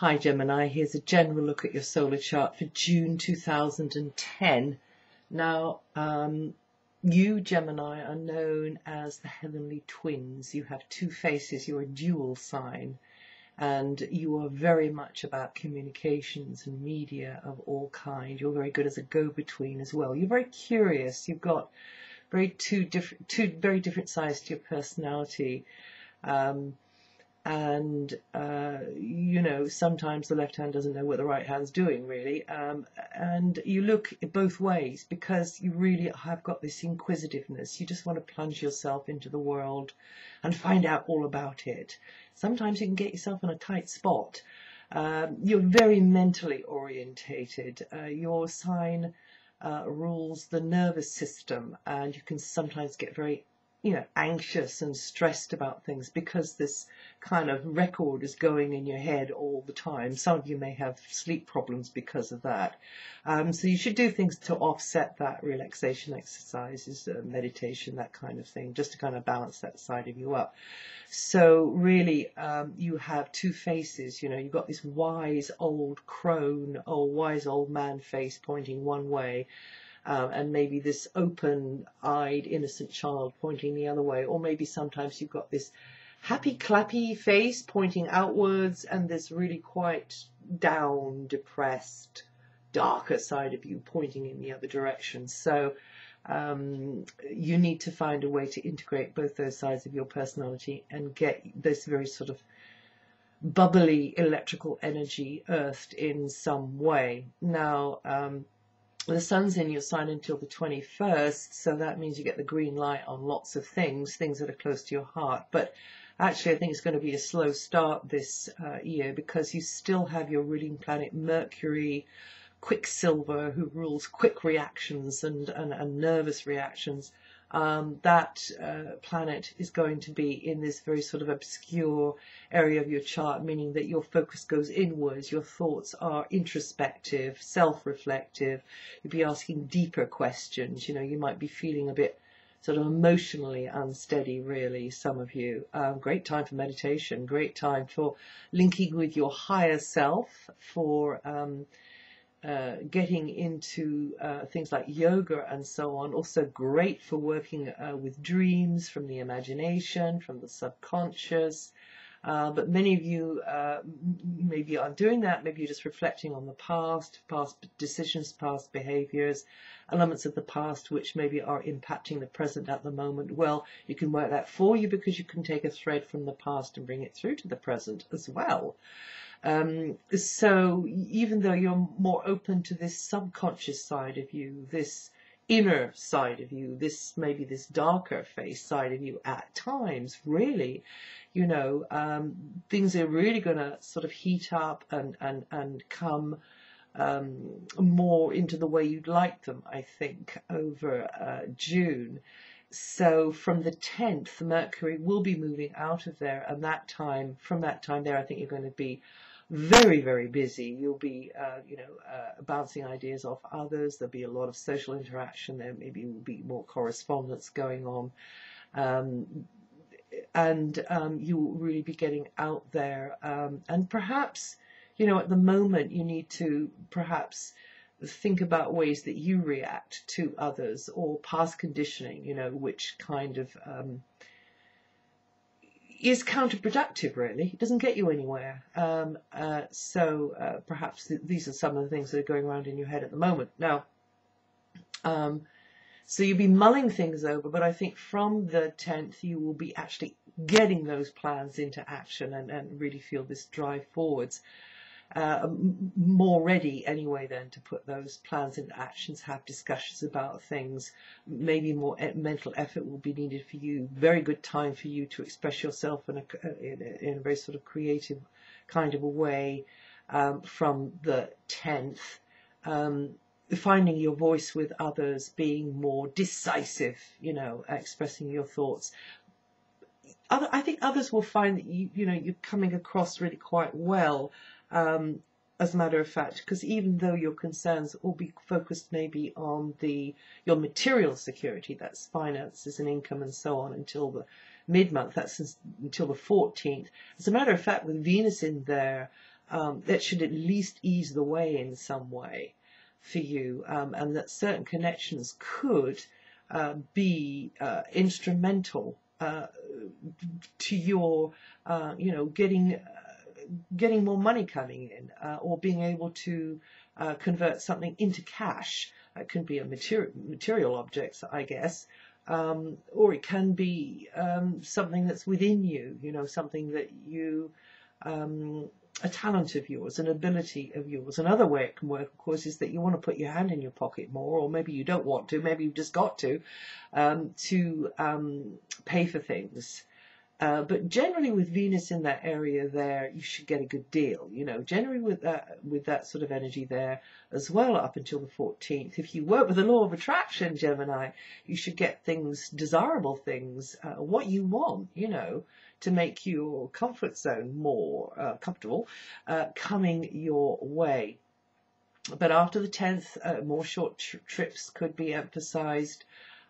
Hi Gemini, here's a general look at your solar chart for June 2010. Now, you Gemini are known as the heavenly twins. You have two faces, you're a dual sign, and you are very much about communications and media of all kind. You're very good as a go-between as well. You're very curious. You've got two very different sides to your personality. You know, sometimes the left hand doesn't know what the right hand's doing, really. And you look both ways because you really have got this inquisitiveness. You just want to plunge yourself into the world and find out all about it. Sometimes you can get yourself in a tight spot. You're very mentally orientated. Your sign rules the nervous system, and you can sometimes get very anxious and stressed about things because this kind of record is going in your head all the time. Some of you may have sleep problems because of that. So you should do things to offset that, relaxation exercises, meditation, that kind of thing, just to kind of balance that side of you up. So really, you have two faces. You've got this wise old crone or wise old man face pointing one way, and maybe this open-eyed innocent child pointing the other way, or maybe sometimes you've got this happy clappy face pointing outwards and this really quite down, depressed, darker side of you pointing in the other direction. So you need to find a way to integrate both those sides of your personality and get this very sort of bubbly electrical energy earthed in some way. Now, the sun's in your sign until the 21st, so that means you get the green light on lots of things that are close to your heart. But actually, I think it's going to be a slow start this year because you still have your ruling planet Mercury, Quicksilver, who rules quick reactions and nervous reactions. That planet is going to be in this very sort of obscure area of your chart, meaning that your focus goes inwards, your thoughts are introspective, self-reflective, you'll be asking deeper questions. You might be feeling a bit sort of emotionally unsteady, really, some of you. Great time for meditation, great time for linking with your higher self, for getting into things like yoga and so on. Also great for working with dreams from the imagination, from the subconscious. But many of you maybe aren't doing that. Maybe you're just reflecting on the past decisions, past behaviors, elements of the past which maybe are impacting the present at the moment. Well, you can work that for you because you can take a thread from the past and bring it through to the present as well. So even though you're more open to this subconscious side of you, this inner side of you, maybe this darker face side of you at times, really, things are really going to sort of heat up and come more into the way you'd like them, I think, over June. So from the 10th, Mercury will be moving out of there, and from that time there, I think you're going to be very, very busy. You'll be, bouncing ideas off others. There'll be a lot of social interaction. There maybe will be more correspondence going on. You'll really be getting out there. And perhaps, at the moment, you need to perhaps think about ways that you react to others or past conditioning, which kind of is counterproductive, really. It doesn't get you anywhere. So perhaps these are some of the things that are going around in your head at the moment. Now, so you'll be mulling things over, but I think from the 10th you will be actually getting those plans into action and really feel this drive forwards. More ready anyway then to put those plans into actions, have discussions about things. Maybe more mental effort will be needed for you. Very good time for you to express yourself in a very sort of creative kind of a way from the 10th. Finding your voice with others, being more decisive, expressing your thoughts. I think others will find that you're coming across really quite well. As a matter of fact, because even though your concerns will be focused maybe on your material security, that's finances and income and so on, until the mid-month, that's until the 14th. As a matter of fact, with Venus in there, that should at least ease the way in some way for you, and that certain connections could be instrumental to your, getting more money coming in, or being able to convert something into cash. It can be a material objects, I guess, or it can be something that's within you, something that you, a talent of yours, an ability of yours. Another way it can work, of course, is that you want to put your hand in your pocket more, or maybe you don't want to, maybe you've just got to pay for things. But generally with Venus in that area there, you should get a good deal, generally with that sort of energy there as well up until the 14th. If you work with the law of attraction, Gemini, you should get things, desirable things, what you want, to make your comfort zone more comfortable, coming your way. But after the 10th, more short trips could be emphasized.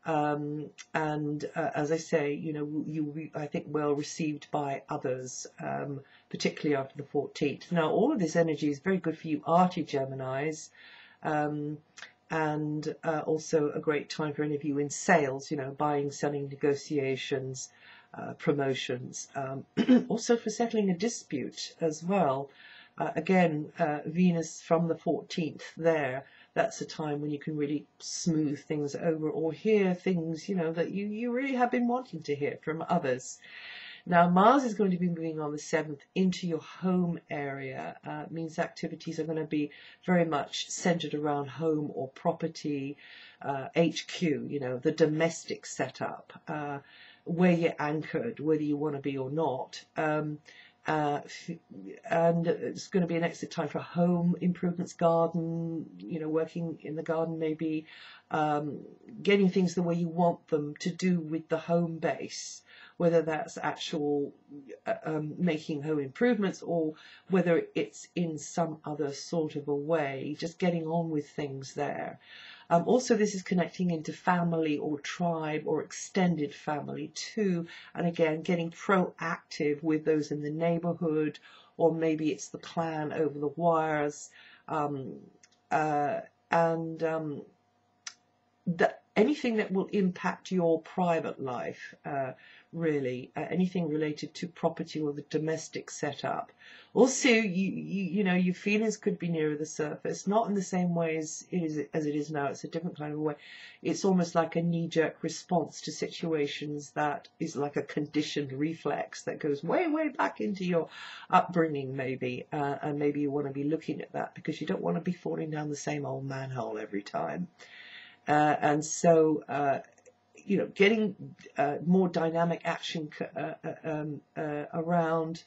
And as I say, you'll be, I think, well received by others, particularly after the 14th. Now, all of this energy is very good for you arty Geminis, and also a great time for any of you in sales, buying, selling, negotiations, promotions, also for settling a dispute as well. Again, Venus from the 14th there, that's a time when you can really smooth things over or hear things, that you really have been wanting to hear from others. Now, Mars is going to be moving on the 7th into your home area. Means activities are going to be very much centered around home or property, HQ, the domestic setup, where you're anchored, whether you want to be or not. And it's going to be an exit time for home improvements, garden, working in the garden, maybe getting things the way you want them to do with the home base, whether that's actual making home improvements or whether it's in some other sort of a way, just getting on with things there. Also, this is connecting into family or tribe or extended family too. And again, getting proactive with those in the neighborhood, or maybe it's the clan over the wires. Anything that will impact your private life, really, anything related to property or the domestic setup. Also, your feelings could be nearer the surface, not in the same way as it is now. It's a different kind of way. It's almost like a knee-jerk response to situations that is like a conditioned reflex that goes way, way back into your upbringing, maybe, and maybe you want to be looking at that because you don't want to be falling down the same old manhole every time. And so, getting more dynamic action around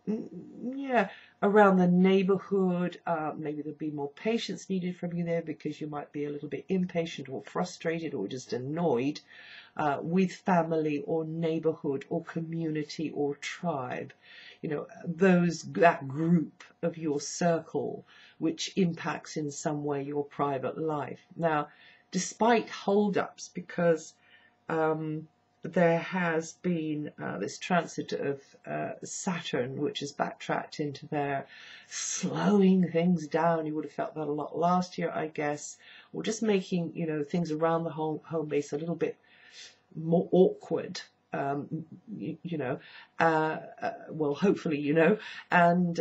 the neighborhood. Maybe there'll be more patience needed from you there because you might be a little bit impatient or frustrated or just annoyed with family or neighborhood or community or tribe. That group of your circle, which impacts in some way your private life. Now, despite hold-ups, because there has been this transit of Saturn, which has backtracked into there, slowing things down. You would have felt that a lot last year, I guess, or just making, things around the home base a little bit more awkward. Well, hopefully, and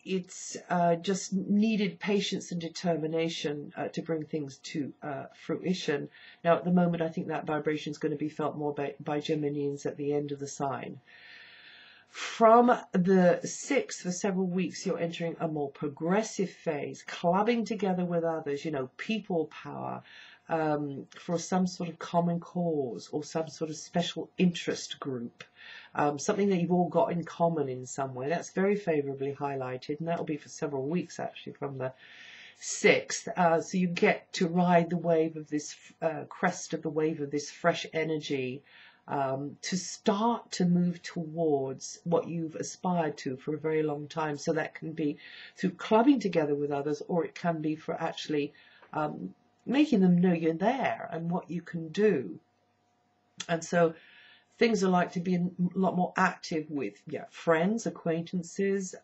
it's just needed patience and determination to bring things to fruition. Now, at the moment, I think that vibration is going to be felt more by Geminians at the end of the sign. From the 6th, for several weeks, you're entering a more progressive phase, clubbing together with others, people power, for some sort of common cause or some sort of special interest group, something that you've all got in common in some way. That's very favorably highlighted, and that will be for several weeks actually from the 6th. So you get to ride the wave of this crest of the wave of this fresh energy, to start to move towards what you've aspired to for a very long time. So that can be through clubbing together with others, or it can be for actually making them know you're there and what you can do. And so things are like to be a lot more active with friends, acquaintances,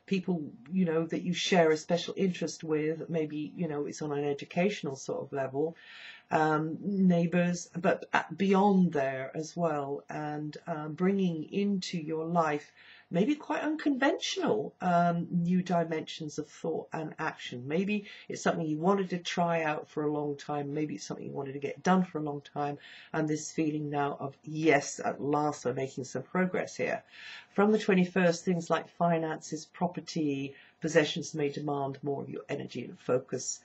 people, that you share a special interest with. Maybe, it's on an educational sort of level, neighbors, but beyond there as well, and bringing into your life maybe quite unconventional new dimensions of thought and action. Maybe it's something you wanted to try out for a long time. Maybe it's something you wanted to get done for a long time. And this feeling now of, yes, at last I'm making some progress here. From the 21st, things like finances, property, possessions may demand more of your energy and focus.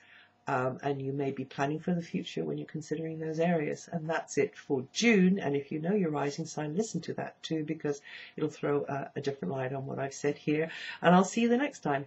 And you may be planning for the future when you're considering those areas. And that's it for June. And if you know your rising sign, listen to that too, because it'll throw a different light on what I've said here. And I'll see you the next time.